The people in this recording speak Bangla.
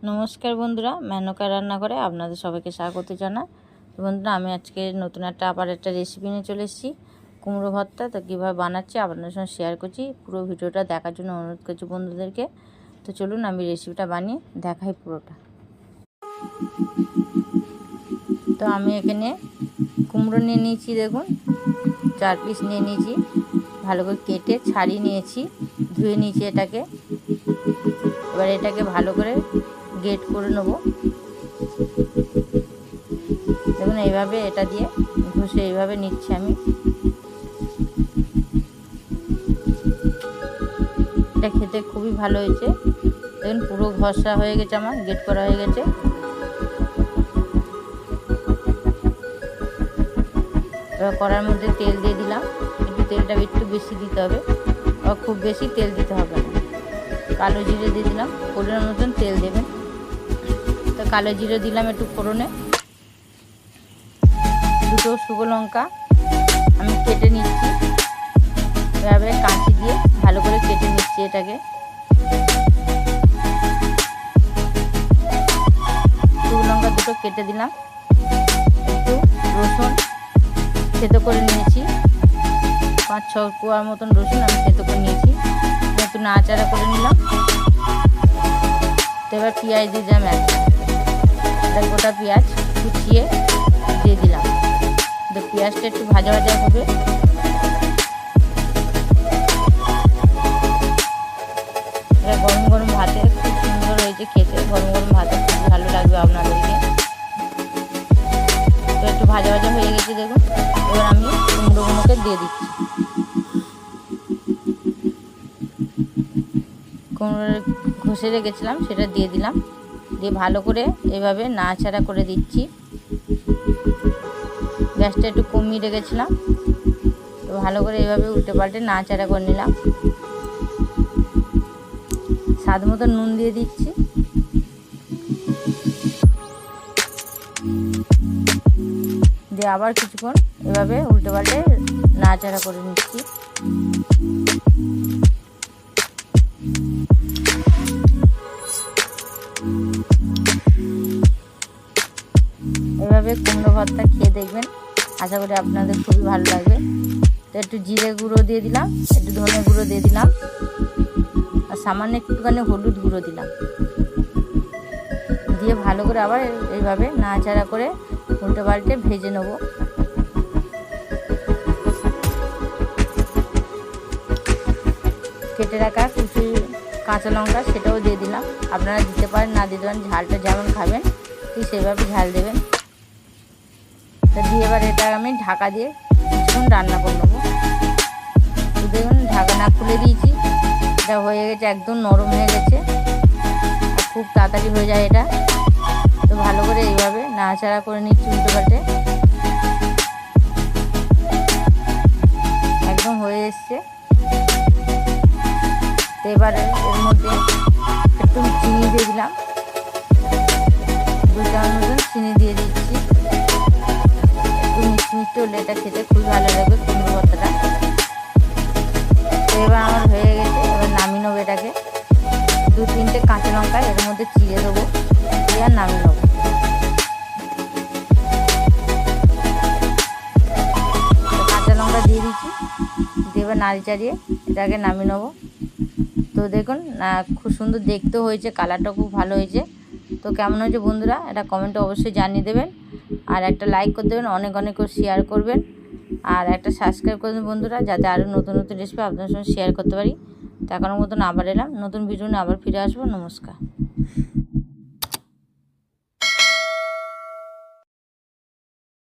নমস্কার বন্ধুরা, মেনকা রান্নাঘরে আপনাদের সবাইকে স্বাগত জানাই। তো বন্ধুরা, আমি আজকে নতুন আবার একটা রেসিপি নিয়ে চলে এসেছি, কুমড়ো ভর্তা। তো কীভাবে বানাচ্ছি আপনাদের সঙ্গে শেয়ার করছি। পুরো ভিডিওটা দেখার জন্য অনুরোধ করছি বন্ধুদেরকে। তো চলুন আমি রেসিপিটা বানিয়ে দেখাই পুরোটা। তো আমি এখানে কুমড়ো নিয়ে নিয়েছি, দেখুন 4 পিস নিয়ে নিয়েছি। ভালো করে কেটে ছাড়িয়ে নিয়েছি, ধুয়ে নিয়েছি এটাকে। এবার এটাকে ভালো করে গ্রেট করে নেব। দেখুন এইভাবে এটা দিয়ে ঘষে এইভাবে নিচ্ছি আমি। এটা খেতে খুবই ভালো হয়েছে। দেখুন পুরো ঘষা হয়ে গেছে, আমার গ্রেট করা হয়ে গেছে। এবার কড়ার মধ্যে তেল দিয়ে দিলাম। তেলটা একটু বেশি দিতে হবে, আর খুব বেশি তেল দিতে হবে না। কালো জিরে দিয়ে দিলাম, পরিমাণ মতন তেল দেবেন। তো কালো জিরে দিলাম একটু ফোড়নে। 2 শুকনো লঙ্কা আমি কেটে নিচ্ছি, এভাবে কাঁচি দিয়ে ভালো করে কেটে নিচ্ছি এটাকে। শুকনো লঙ্কা 2 কেটে দিলাম। একটু রসুন থেতো করে নিয়েছি, 5-6 কোয়া মতন রসুন আমি থেতো করে নিয়েছি। একটু নাড়াচাড়া করে নিলাম। তো এবার পেঁয়াজ দিয়ে দিলাম, একটা গোটা পেঁয়াজ কুচিয়ে দিয়ে দিলাম। তো পেঁয়াজটা একটু ভাজা ভাজা হবে। এটা গরম গরম ভাতে খুব সুন্দর হয়েছে খেতে। গরম গরম ভাতে খুব ভালো লাগবে আপনাদেরকে। তো একটু ভাজা ভাজা হয়ে গেছে, দেখুন। এবার আমি কুমড়োগুলোকে দিয়ে দিচ্ছি। কুমড়ো ঘষে রেখেছিলাম সেটা দিয়ে দিলাম, দিয়ে ভালো করে এভাবে নাড়াচাড়া করে দিচ্ছি। গ্যাসটা একটু কমিয়ে রেখেছিলাম। তো ভালো করে এভাবে উল্টে পাল্টে নাড়াচাড়া করে নিলাম। স্বাদ মতো নুন দিয়ে দিচ্ছি। দিয়ে আবার কিছুক্ষণ এভাবে উল্টে পাল্টে নাড়াচাড়া করে নিচ্ছি। এভাবে কুমড়ো ভর্তা খেয়ে দেখবেন, আশা করি আপনাদের খুবই ভালো লাগবে। তো একটু জিরে গুঁড়ো দিয়ে দিলাম, একটু ধনে গুঁড়ো দিয়ে দিলাম, আর সামান্য একটুখানি হলুদ গুঁড়ো দিলাম। দিয়ে ভালো করে আবার এইভাবে নাড়াচাড়া করে উল্টে পাল্টে ভেজে নেব। কেটে রাখা কুচি কাঁচা লঙ্কা সেটাও দিয়ে দিলাম। আপনারা দিতে পারেন, না দিতে পারেন, ঝালটা যেমন খাবেন ঠিক সেভাবে ঝাল দেবেন। তা দিয়ে এবার এটা আমি ঢাকা দিয়ে কিছুক্ষণ রান্না করে নেবো। দেখুন ঢাকা না খুলে দিয়েছি, এটা হয়ে গেছে, একদম নরম হয়ে গেছে, খুব তাড়াতাড়ি হয়ে যায় এটা। তো ভালো করে এইভাবে নাড়াচাড়া করে নিচ্ছি উল্টে পাল্টে। একদম হয়ে এসছে। তো এবারে এর মধ্যে একটু চিনি দিয়ে দিলাম, 2 চামচ মতন চিনি দিয়ে দিচ্ছি। একটু মিষ্টি মিষ্টি হলে এটা খেতে খুবই ভালো লাগবে কুমড়ো ভর্তাটা। তো এবার আমার হয়ে গেছে, এবার নামিয়ে নেবো এটাকে। 2-3টে কাঁচা লঙ্কা এর মধ্যে চিড়ে দেবো, দিয়ে আর নামিয়ে নেবো। কাঁচা লঙ্কা দিয়ে দিচ্ছি, দিয়ে এবার নাড়ি চাড়িয়ে এটাকে নামিয়ে নেবো। তো দেখুন খুব সুন্দর দেখতেও হয়েছে, কালারটাও খুব ভালো হয়েছে। তো কেমন হয়েছে বন্ধুরা, এটা কমেন্টে অবশ্যই জানিয়ে দেবেন। আর একটা লাইক করে দেবেন, অনেক অনেক করে শেয়ার করবেন, আর একটা সাবস্ক্রাইব করে দেবেন বন্ধুরা, যাতে আরও নতুন নতুন রেসিপি আপনাদের সঙ্গে শেয়ার করতে পারি। তো এখনও মতন আবার এলাম, নতুন ভিডিও নিয়ে আবার ফিরে আসবো। নমস্কার।